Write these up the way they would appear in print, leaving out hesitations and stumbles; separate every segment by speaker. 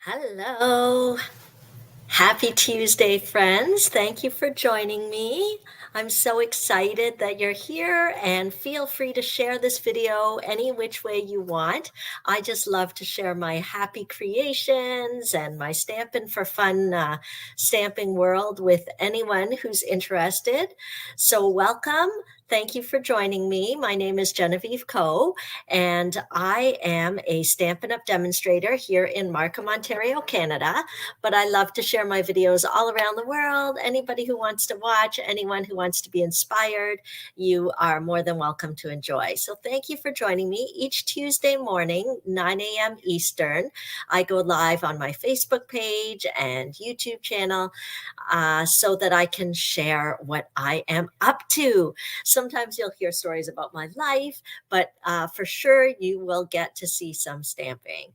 Speaker 1: Hello. Happy Tuesday, friends. Thank you for joining me. I'm so excited that you're here and feel free to share this video any which way you want. I just love to share my happy creations and my Stampin' for Fun stamping world with anyone who's interested. So welcome. Thank you for joining me. My name is Genevieve Coe, and I am a Stampin' Up! Demonstrator here in Markham, Ontario, Canada. But I love to share my videos all around the world. Anybody who wants to watch, anyone who wants to be inspired, you are more than welcome to enjoy. So thank you for joining me each Tuesday morning, 9 a.m. Eastern. I go live on my Facebook page and YouTube channel so that I can share what I am up to. Sometimes you'll hear stories about my life, but for sure you will get to see some stamping.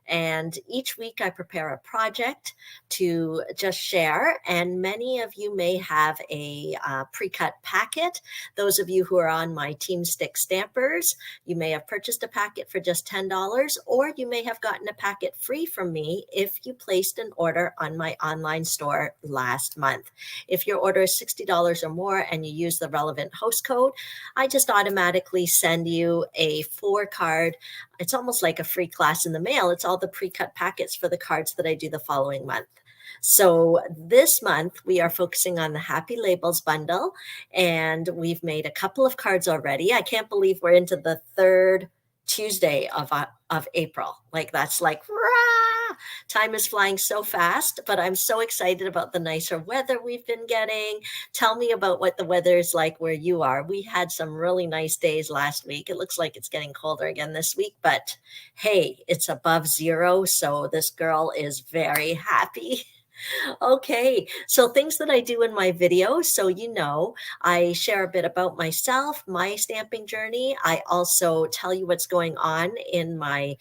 Speaker 1: And each week I prepare a project to just share, and many of you may have a pre-cut packet. Those of you who are on my Team S.T.I.C stampers, you may have purchased a packet for just $10, or you may have gotten a packet free from me if you placed an order on my online store last month. If your order is $60 or more and you use the relevant host code, I just automatically send you a 4-card. It's almost like a free class in the mail. It's all the pre-cut packets for the cards that I do the following month. So this month we are focusing on the Happy Labels bundle, and we've made a couple of cards already. I can't believe we're into the third Tuesday of April. Like that's like, rah! Time is flying so fast, but I'm so excited about the nicer weather we've been getting. Tell me about what the weather is like where you are. We had some really nice days last week. It looks like it's getting colder again this week, but hey, it's above zero, so this girl is very happy. Okay, so things that I do in my videos, so you know, I share a bit about myself, my stamping journey. I also tell you what's going on in my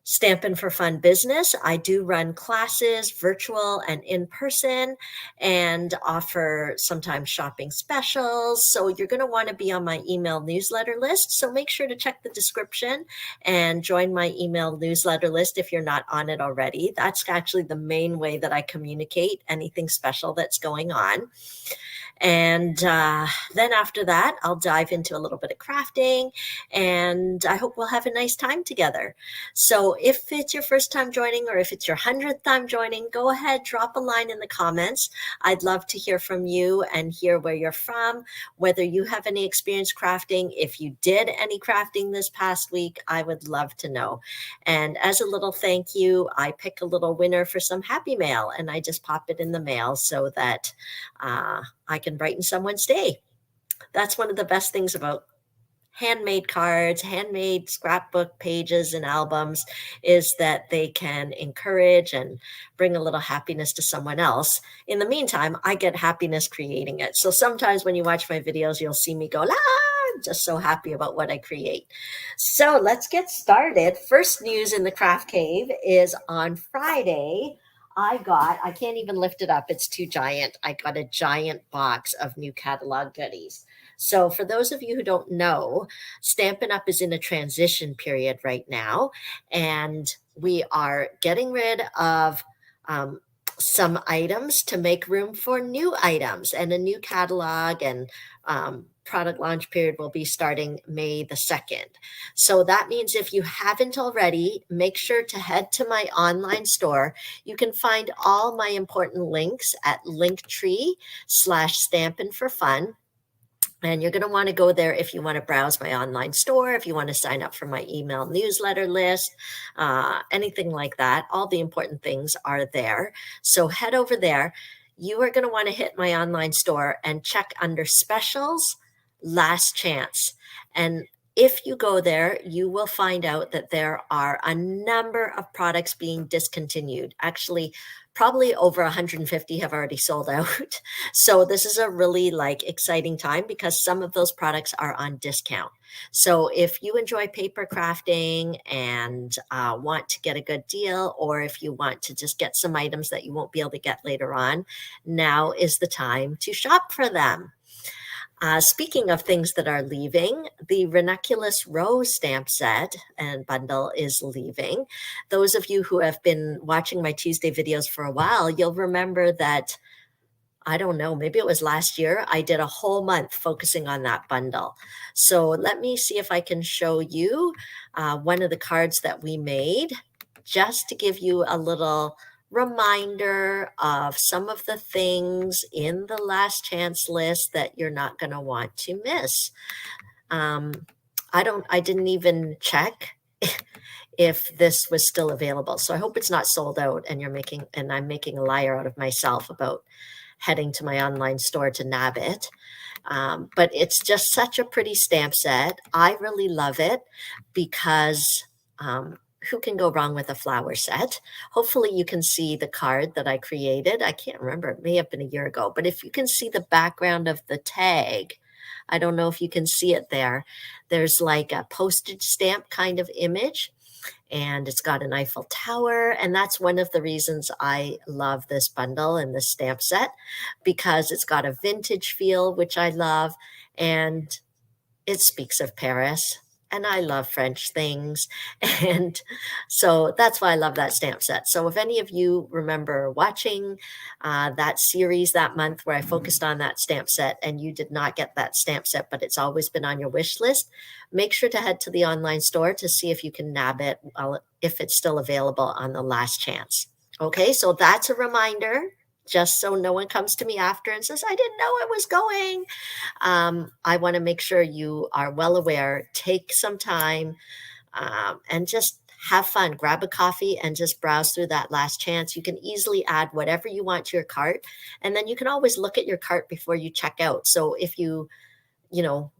Speaker 1: Stampin' for Fun business. I do run classes, virtual and in person, and offer sometimes shopping specials. So you're going to want to be on my email newsletter list. So make sure to check the description and join my email newsletter list if you're not on it already. That's actually the main way that I communicate anything special that's going on. And then after that, I'll dive into a little bit of crafting, and I hope we'll have a nice time together. So if it's your first time joining, or if it's your 100th time joining, go ahead, drop a line in the comments. I'd love to hear from you and hear where you're from, whether you have any experience crafting. If you did any crafting this past week, I would love to know. And as a little thank you, I pick a little winner for some Happy Mail, and I just pop it in the mail so that I can brighten someone's day. That's one of the best things about handmade cards, handmade scrapbook pages and albums, is that they can encourage and bring a little happiness to someone else. In the meantime, I get happiness creating it. So sometimes when you watch my videos, you'll see me go, la, I'm just so happy about what I create. So let's get started. First news in the Craft Cave is on Friday. I can't even lift it up. It's too giant. I got a giant box of new catalog goodies. So for those of you who don't know, Stampin' Up! Is in a transition period right now, and we are getting rid of some items to make room for new items, and a new catalog and product launch period will be starting May the 2nd. So that means if you haven't already, make sure to head to my online store. You can find all my important links at linktree/Stampin' for Fun. And you're going to want to go there if you want to browse my online store, if you want to sign up for my email newsletter list, anything like that. All the important things are there. So head over there. You are going to want to hit my online store and check under specials, last chance. And if you go there, you will find out that there are a number of products being discontinued. Actually, probably over 150 have already sold out. So this is a really exciting time because some of those products are on discount. So if you enjoy paper crafting and want to get a good deal, or if you want to just get some items that you won't be able to get later on, now is the time to shop for them. Speaking of things that are leaving, the Ranunculus Rose stamp set and bundle is leaving. Those of you who have been watching my Tuesday videos for a while, you'll remember that, I don't know, maybe it was last year, I did a whole month focusing on that bundle. So let me see if I can show you one of the cards that we made, just to give you a little reminder of some of the things in the last chance list that you're not going to want to miss. I didn't even check if this was still available. So I hope it's not sold out and I'm making a liar out of myself about heading to my online store to nab it. But it's just such a pretty stamp set. I really love it because who can go wrong with a flower set? Hopefully you can see the card that I created. I can't remember, it may have been a year ago, but if you can see the background of the tag, I don't know if you can see it there. There's like a postage stamp kind of image, and it's got an Eiffel Tower. And that's one of the reasons I love this bundle and this stamp set, because it's got a vintage feel, which I love, and it speaks of Paris. And I love French things. And so that's why I love that stamp set. So if any of you remember watching that series that month where I focused on that stamp set and you did not get that stamp set, but it's always been on your wish list, make sure to head to the online store to see if you can nab it if it's still available on the last chance. Okay, so that's a reminder, just so no one comes to me after and says, I didn't know it was going. I want to make sure you are well aware. Take some time and just have fun. Grab a coffee and just browse through that last chance. You can easily add whatever you want to your cart, and then you can always look at your cart before you check out. So if you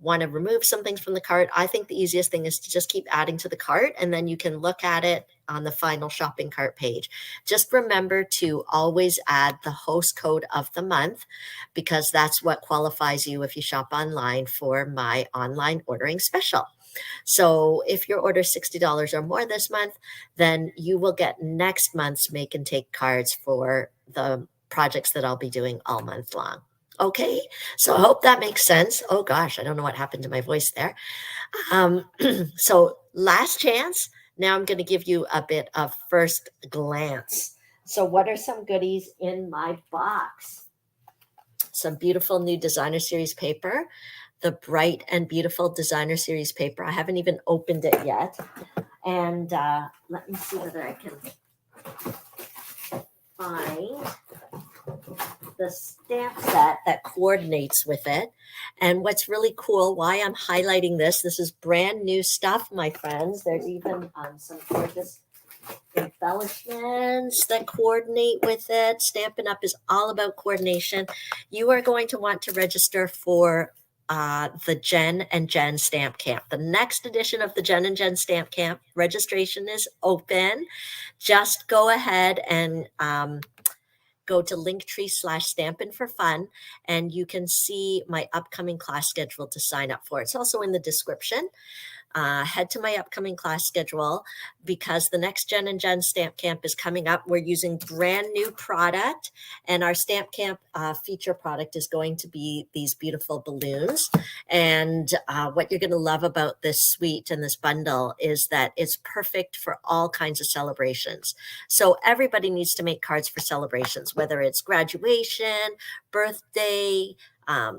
Speaker 1: want to remove some things from the cart, I think the easiest thing is to just keep adding to the cart, and then you can look at it on the final shopping cart page. Just remember to always add the host code of the month, because that's what qualifies you if you shop online for my online ordering special. So if your order is $60 or more this month, then you will get next month's make and take cards for the projects that I'll be doing all month long. Okay, so I hope that makes sense. Oh gosh, I don't know what happened to my voice there. So last chance. Now I'm going to give you a bit of first glance. So what are some goodies in my box? Some beautiful new designer series paper, the bright and beautiful designer series paper. I haven't even opened it yet. And let me see whether I can find the stamp set that coordinates with it. And what's really cool, why I'm highlighting this is brand new stuff, my friends. There's even some gorgeous embellishments that coordinate with it. Stampin' Up! Is all about coordination. You are going to want to register for the Jen and Jen Stamp Camp. The next edition of the Jen and Jen Stamp Camp registration is open. Just go ahead and go to Linktree/Stampin' for Fun, and you can see my upcoming class schedule to sign up for. It's also in the description. Head to my upcoming class schedule, because the next Jen and Jen Stamp Camp is coming up. We're using brand new product, and our Stamp Camp feature product is going to be these beautiful balloons. And what you're going to love about this suite and this bundle is that it's perfect for all kinds of celebrations. So everybody needs to make cards for celebrations, whether it's graduation, birthday,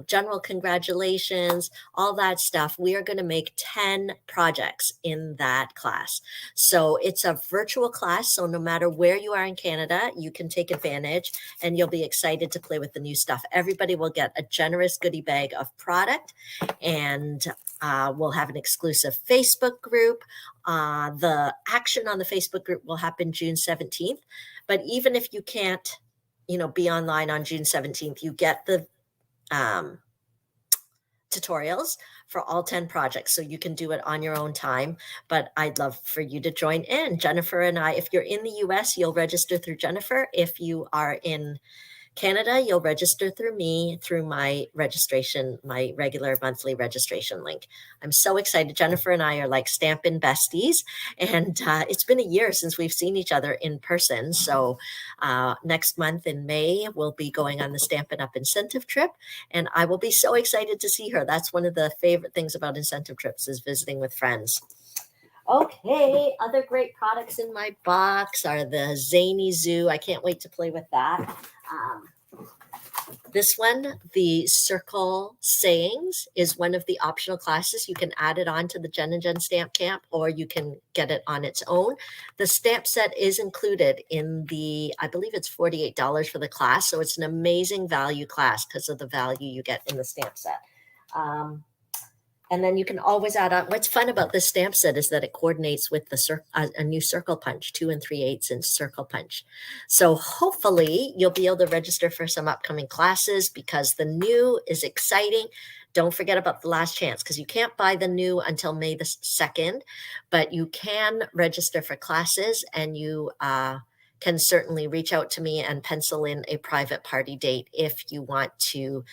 Speaker 1: general congratulations, all that stuff. We are going to make 10 projects in that class. So it's a virtual class. So no matter where you are in Canada, you can take advantage and you'll be excited to play with the new stuff. Everybody will get a generous goodie bag of product, and we'll have an exclusive Facebook group. The action on the Facebook group will happen June 17th. But even if you can't, be online on June 17th, you get the tutorials for all 10 projects, so you can do it on your own time. But I'd love for you to join in. Jennifer and I, if you're in the US, you'll register through Jennifer. If you are in Canada, you'll register through me through my registration, my regular monthly registration link. I'm so excited. Jennifer and I are like Stampin' besties, and it's been a year since we've seen each other in person. So next month in May, we'll be going on the Stampin' Up! Incentive trip, and I will be so excited to see her. That's one of the favorite things about incentive trips is visiting with friends. Okay, other great products in my box are the Zany Zoo. I can't wait to play with that. This one, the Circle Sayings, is one of the optional classes. You can add it on to the Jen and Jen Stamp Camp, or you can get it on its own. The stamp set is included in the, I believe it's $48 for the class. So it's an amazing value class because of the value you get in the stamp set. And then you can always add on. What's fun about this stamp set is that it coordinates with the a new circle punch, 2 3/8 inch circle punch. So hopefully you'll be able to register for some upcoming classes because the new is exciting. Don't forget about the last chance because you can't buy the new until May the 2nd, but you can register for classes, and you can certainly reach out to me and pencil in a private party date if you want to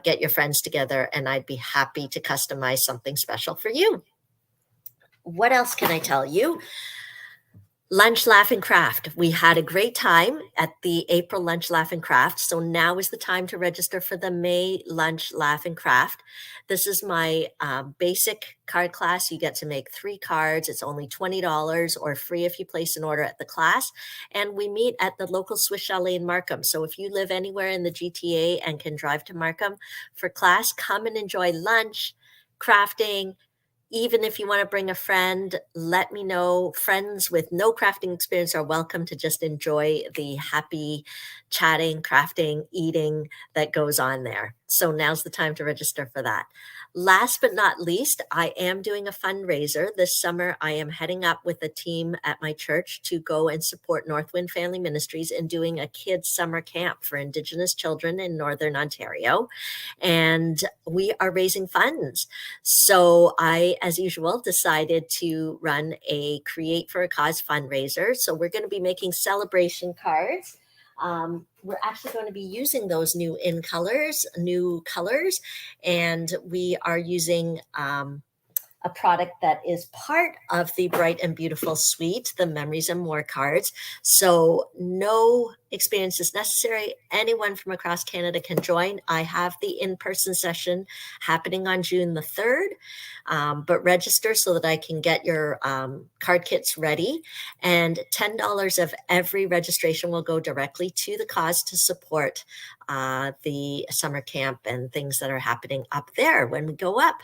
Speaker 1: get your friends together, and I'd be happy to customize something special for you. What else can I tell you? Lunch, Laugh, and Craft. We had a great time at the April Lunch, Laugh, and Craft. So now is the time to register for the May Lunch, Laugh, and Craft. This is my basic card class. You get to make 3 cards. It's only $20 or free if you place an order at the class. And we meet at the local Swiss Chalet in Markham. So if you live anywhere in the GTA and can drive to Markham for class, come and enjoy lunch, crafting. Even if you want to bring a friend, let me know. Friends with no crafting experience are welcome to just enjoy the happy chatting, crafting, eating that goes on there. So now's the time to register for that. Last but not least, I am doing a fundraiser. This summer, I am heading up with a team at my church to go and support Northwind Family Ministries in doing a kids' summer camp for Indigenous children in Northern Ontario. And we are raising funds. So I, as usual, decided to run a Create for a Cause fundraiser. So we're going to be making celebration cards. We're actually going to be using those new colors, and we are using a product that is part of the Bright and Beautiful suite, the Memories and More cards. So no experience is necessary. Anyone from across Canada can join. I have the in-person session happening on June the 3rd, but register so that I can get your card kits ready. And $10 of every registration will go directly to the cause to support the summer camp and things that are happening up there when we go up.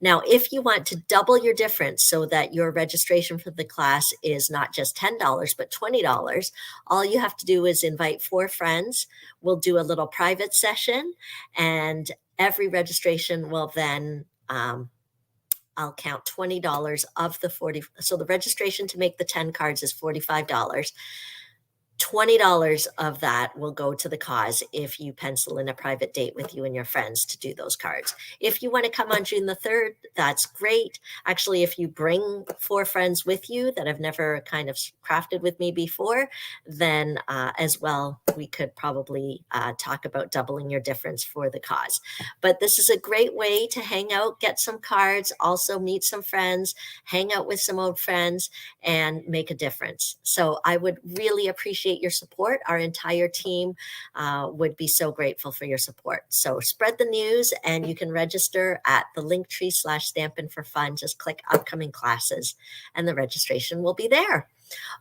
Speaker 1: Now, if you want to double your difference so that your registration for the class is not just $10, but $20, all you have to do is invite 4 friends. We'll do a little private session, and every registration will then, I'll count $20 of the 40. So the registration to make the 10 cards is $45. $20 of that will go to the cause if you pencil in a private date with you and your friends to do those cards. If you want to come on June the 3rd, that's great. Actually, if you bring 4 friends with you that have never kind of crafted with me before, then as well, we could probably talk about doubling your difference for the cause. But this is a great way to hang out, get some cards, also meet some friends, hang out with some old friends, and make a difference. So I would really appreciate your support. Our entire team would be so grateful for your support. So spread the news, and you can register at the Linktree/Stampin' for Fun. Just click upcoming classes and the registration will be there.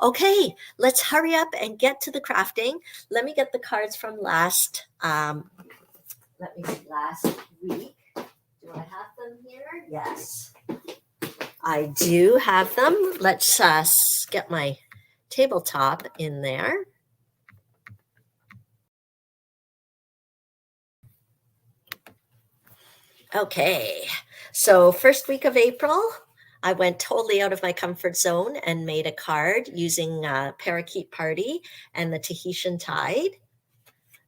Speaker 1: Okay, let's hurry up and get to the crafting. Let me get the cards from last week. Do I have them here? Yes, I do have them. Let's get my tabletop in there. Okay, so first week of April, I went totally out of my comfort zone and made a card using Parakeet Party and the Tahitian Tide.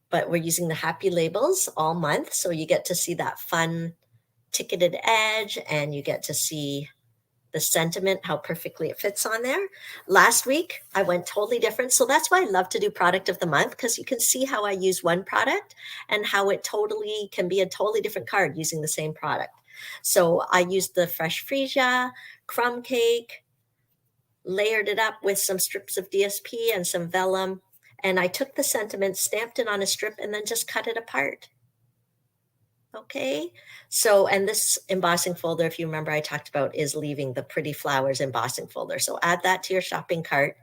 Speaker 1: But we're using the happy labels all month, so you get to see that fun ticketed edge, and you get to see the sentiment, how perfectly it fits on there. Last week, I went totally different. So that's why I love to do product of the month, because you can see how I use one product and how it totally can be a totally different card using the same product. So I used the fresh freesia, crumb cake, layered it up with some strips of DSP and some vellum. And I took the sentiment, stamped it on a strip, and then just cut it apart. Okay, so, and this embossing folder, if you remember I talked about, is leaving the pretty flowers embossing folder. So add that to your shopping cart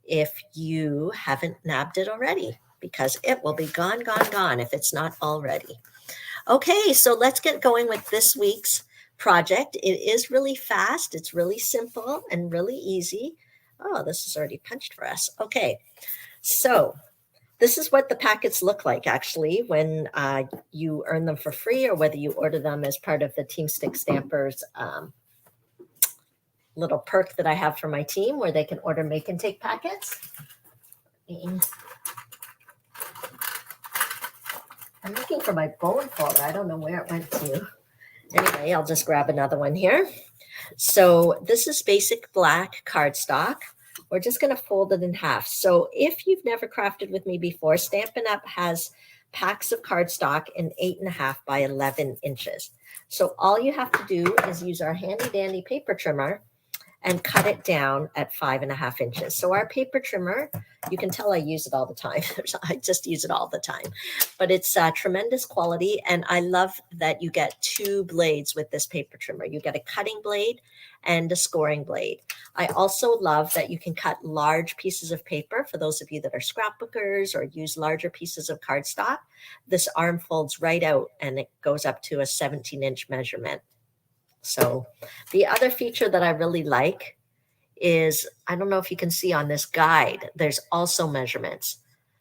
Speaker 1: if you haven't nabbed it already, because it will be gone, gone, gone if it's not already. Okay, so let's get going with this week's project. It is really fast, it's really simple and really easy. Oh, this is already punched for us. Okay, so this is what the packets look like actually when you earn them for free, or whether you order them as part of the Team S.T.I.C Stampers little perk that I have for my team, where they can order make and take packets. I'm looking for my bone folder. I don't know where it went to. Anyway, I'll just grab another one here. So this is basic black cardstock. We're just going to fold it in half. So if you've never crafted with me before, Stampin' Up! Has packs of cardstock in 8.5 by 11 inches. So all you have to do is use our handy dandy paper trimmer and cut it down at 5.5 inches. So our paper trimmer, you can tell I use it all the time. I just use it all the time, but it's tremendous quality. And I love that you get 2 blades with this paper trimmer. You get a cutting blade and a scoring blade. I also love that you can cut large pieces of paper. For those of you that are scrapbookers or use larger pieces of cardstock, this arm folds right out and it goes up to a 17-inch measurement. So the other feature that I really like is, I don't know if you can see on this guide, there's also measurements.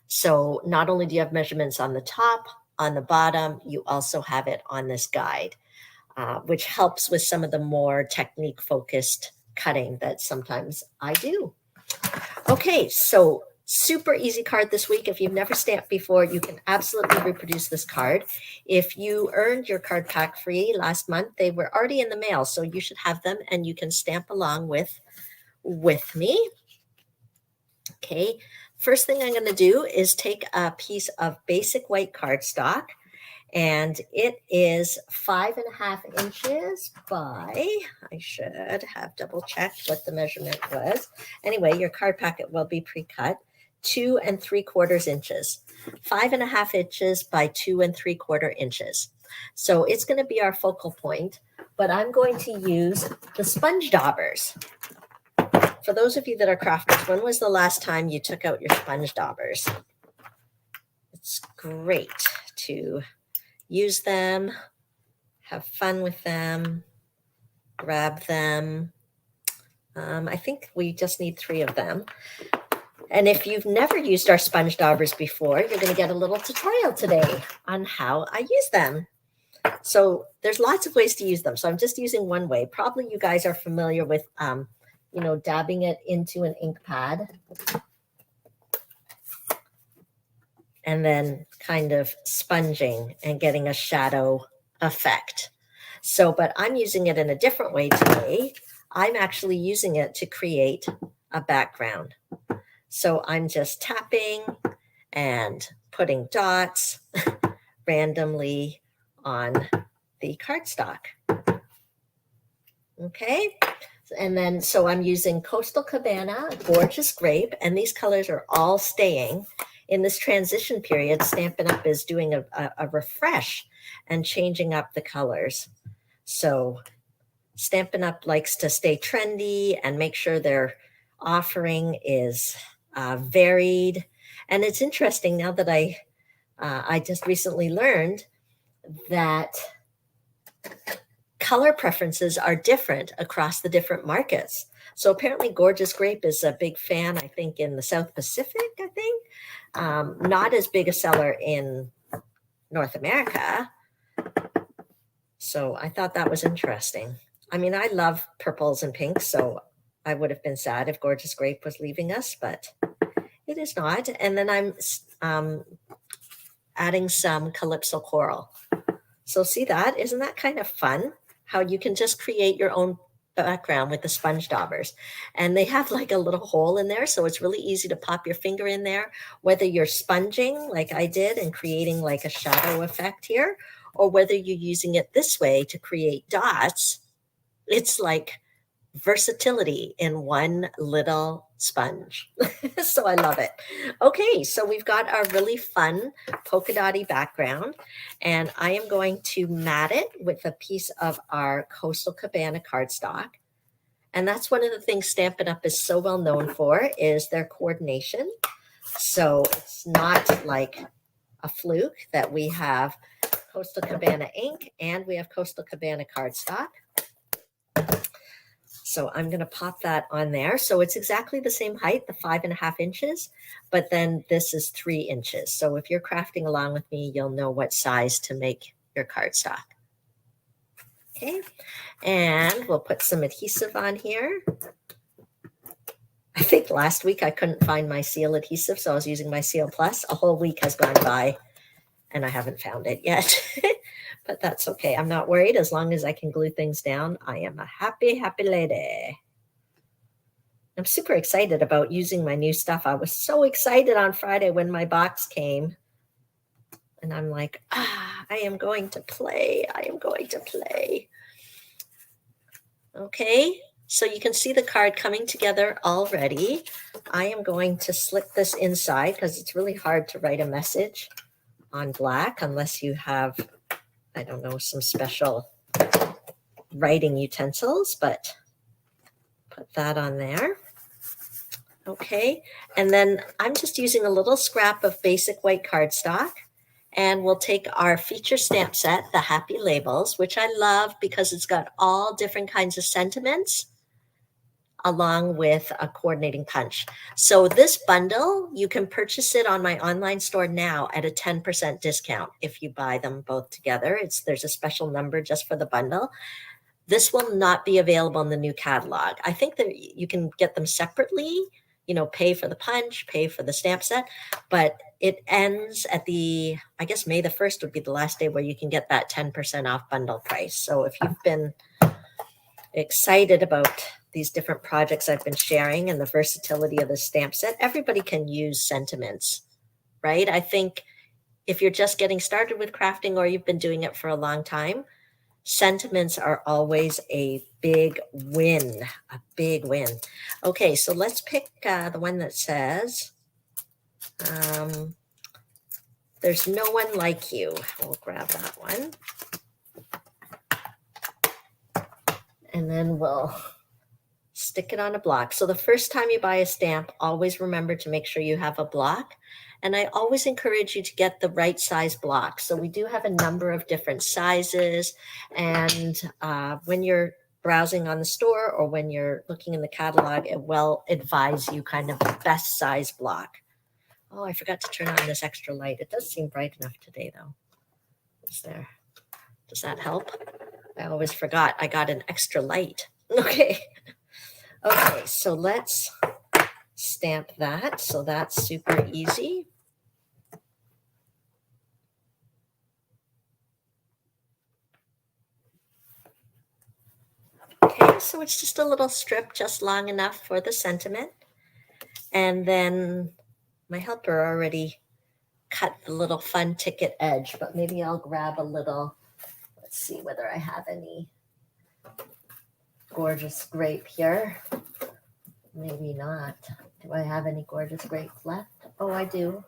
Speaker 1: So not only do you have measurements on the top, on the bottom, you also have it on this guide, which helps with some of the more technique focused cutting that sometimes I do. Okay, so super easy card this week. If you've never stamped before, you can absolutely reproduce this card. If you earned your card pack free last month, they were already in the mail, so you should have them and you can stamp along with me. Okay, first thing I'm going to do is take a piece of basic white cardstock, and it is 5.5 inches by, I should have double checked what the measurement was. Anyway, your card packet will be pre-cut. 2 3/4 inches, 5.5 inches by 2 3/4 inches. So it's going to be our focal point, but I'm going to use the sponge daubers. For those of you that are crafters, when was the last time you took out your sponge daubers? It's great to use them, have fun with them, grab them. I think we just need 3 of them. And if you've never used our sponge daubers before, you're going to get a little tutorial today on how I use them. So there's lots of ways to use them. So I'm just using one way. Probably you guys are familiar with, dabbing it into an ink pad and then kind of sponging and getting a shadow effect. So, but I'm using it in a different way today. I'm actually using it to create a background. So I'm just tapping and putting dots randomly on the cardstock. Okay. And then, so I'm using Coastal Cabana, Gorgeous Grape, and these colors are all staying. In this transition period, Stampin' Up! Is doing a refresh and changing up the colors. So Stampin' Up! Likes to stay trendy and make sure their offering is varied. And it's interesting now that I just recently learned that color preferences are different across the different markets. So apparently Gorgeous Grape is a big fan, I think, in the South Pacific, I think. Not as big a seller in North America. So I thought that was interesting. I mean, I love purples and pinks, so I would have been sad if Gorgeous Grape was leaving us, but it is not. And then I'm adding some Calypso Coral. So see that? Isn't that kind of fun? How you can just create your own background with the sponge daubers, and they have like a little hole in there, so it's really easy to pop your finger in there, whether you're sponging like I did and creating like a shadow effect here, or whether you're using it this way to create dots. It's like versatility in one little sponge. So I love it. Okay, so we've got our really fun polka dotty background, and I am going to mat it with a piece of our Coastal Cabana cardstock. And that's one of the things Stampin' Up! Is so well known for, is their coordination. So it's not like a fluke that we have Coastal Cabana ink and we have Coastal Cabana cardstock. So I'm going to pop that on there. So it's exactly the same height, the 5.5 inches, but then this is 3 inches. So if you're crafting along with me, you'll know what size to make your cardstock. Okay, and we'll put some adhesive on here. I think last week I couldn't find my seal adhesive, so I was using my Seal Plus. A whole week has gone by and I haven't found it yet. But that's okay. I'm not worried. As long as I can glue things down, I am a happy, happy lady. I'm super excited about using my new stuff. I was so excited on Friday when my box came. And I'm like, I am going to play. I am going to play. Okay, so you can see the card coming together already. I am going to slip this inside because it's really hard to write a message on black unless you have, I don't know, some special writing utensils, but put that on there. Okay, and then I'm just using a little scrap of basic white cardstock, and we'll take our feature stamp set, the Happy Labels, which I love because it's got all different kinds of sentiments along with a coordinating punch. So this bundle, you can purchase it on my online store now at a 10% discount if you buy them both together. There's a special number just for the bundle. This will not be available in the new catalog. I think that you can get them separately, you know, pay for the punch, pay for the stamp set, but it ends at I guess May the 1st would be the last day where you can get that 10% off bundle price. So if you've been excited about these different projects I've been sharing and the versatility of the stamp set, everybody can use sentiments, right? I think if you're just getting started with crafting or you've been doing it for a long time, sentiments are always a big win, a big win. Okay, so let's pick the one that says, there's no one like you. We'll grab that one. And then we'll stick it on a block. So the first time you buy a stamp, always remember to make sure you have a block. And I always encourage you to get the right size block. So we do have a number of different sizes. And when you're browsing on the store or when you're looking in the catalog, it will advise you kind of the best size block. Oh, I forgot to turn on this extra light. It does seem bright enough today, though. Does that help? I always forgot I got an extra light. Okay. Okay, so let's stamp that. So that's super easy. Okay, so it's just a little strip just long enough for the sentiment. And then my helper already cut the little fun ticket edge, but maybe I'll grab a little, let's see whether I have any gorgeous grape here. Maybe not. Do I have any gorgeous grape left? Oh, I do.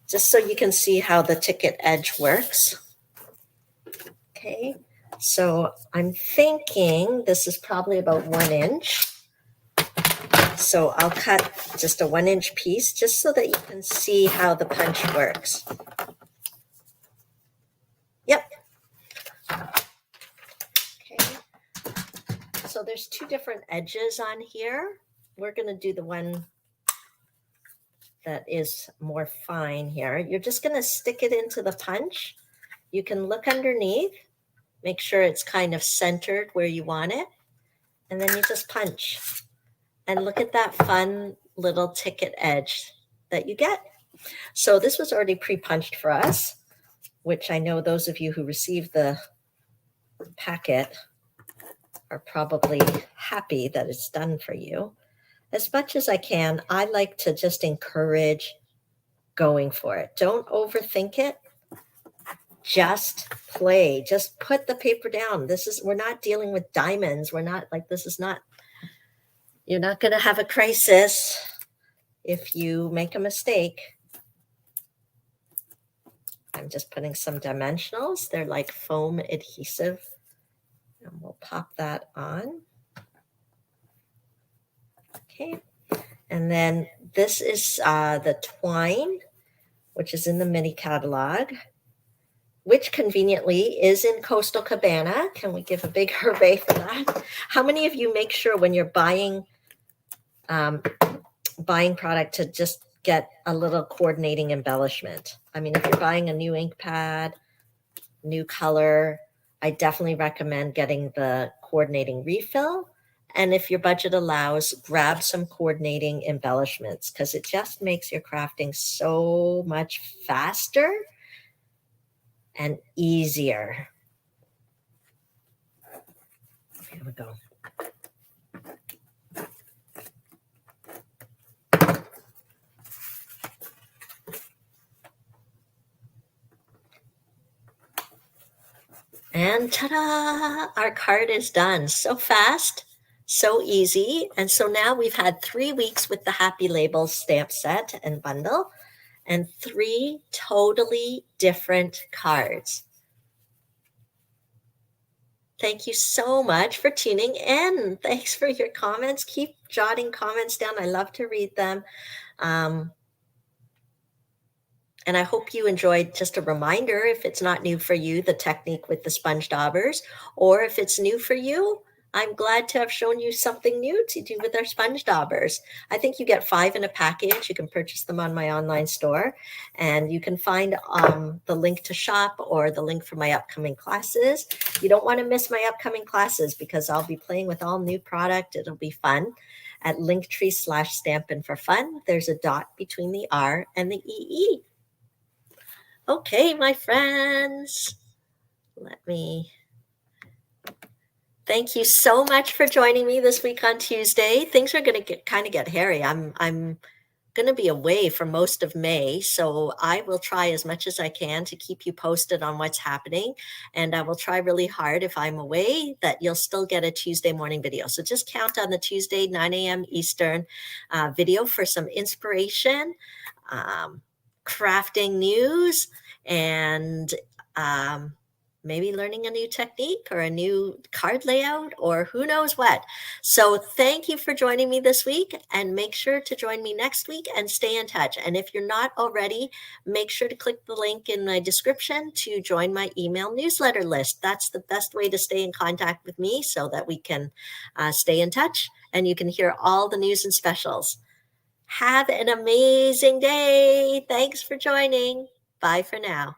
Speaker 1: Just so you can see how the ticket edge works. Okay, so I'm thinking this is probably about 1 inch. So I'll cut just a 1 inch piece just so that you can see how the punch works. Yep. Okay. So there's 2 different edges on here. We're going to do the one that is more fine here. You're just going to stick it into the punch. You can look underneath, make sure it's kind of centered where you want it, and then you just punch. And look at that fun little ticket edge that you get. So this was already pre-punched for us, which I know those of you who received the packet are probably happy that it's done for you. As much as I can, I like to just encourage going for it. Don't overthink it. Just play. Just put the paper down. We're not dealing with diamonds. We're not like, you're not going to have a crisis if you make a mistake. I'm just putting some dimensionals. They're like foam adhesive. And we'll pop that on. Okay. And then this is the twine, which is in the mini catalog, which conveniently is in Coastal Cabana. Can we give a big hooray for that? How many of you make sure when you're buying product to just get a little coordinating embellishment? I mean, if you're buying a new ink pad, new color, I definitely recommend getting the coordinating refill. And if your budget allows, grab some coordinating embellishments, because it just makes your crafting so much faster and easier. Here we go. And ta-da! Our card is done. So fast, so easy. And so now we've had 3 weeks with the Happy Labels stamp set and bundle, and 3 totally different cards. Thank you so much for tuning in. Thanks for your comments. Keep jotting comments down. I love to read them. And I hope you enjoyed. Just a reminder, if it's not new for you, the technique with the sponge daubers, or if it's new for you, I'm glad to have shown you something new to do with our sponge daubers. I think you get 5 in a package. You can purchase them on my online store, and you can find the link to shop or the link for my upcoming classes. You don't want to miss my upcoming classes because I'll be playing with all new product. It'll be fun. At Linktree/Stampin' for Fun, there's a dot between the R and the EE. Okay, my friends, thank you so much for joining me this week on Tuesday. Things are going to kind of get hairy. I'm going to be away for most of May, so I will try as much as I can to keep you posted on what's happening, and I will try really hard if I'm away that you'll still get a Tuesday morning video. So just count on the Tuesday 9 a.m. Eastern video for some inspiration, crafting news, and maybe learning a new technique or a new card layout or who knows what. So thank you for joining me this week, and make sure to join me next week and stay in touch. And if you're not already, make sure to click the link in my description to join my email newsletter list. That's the best way to stay in contact with me so that we can stay in touch and you can hear all the news and specials. Have an amazing day. Thanks for joining. Bye for now.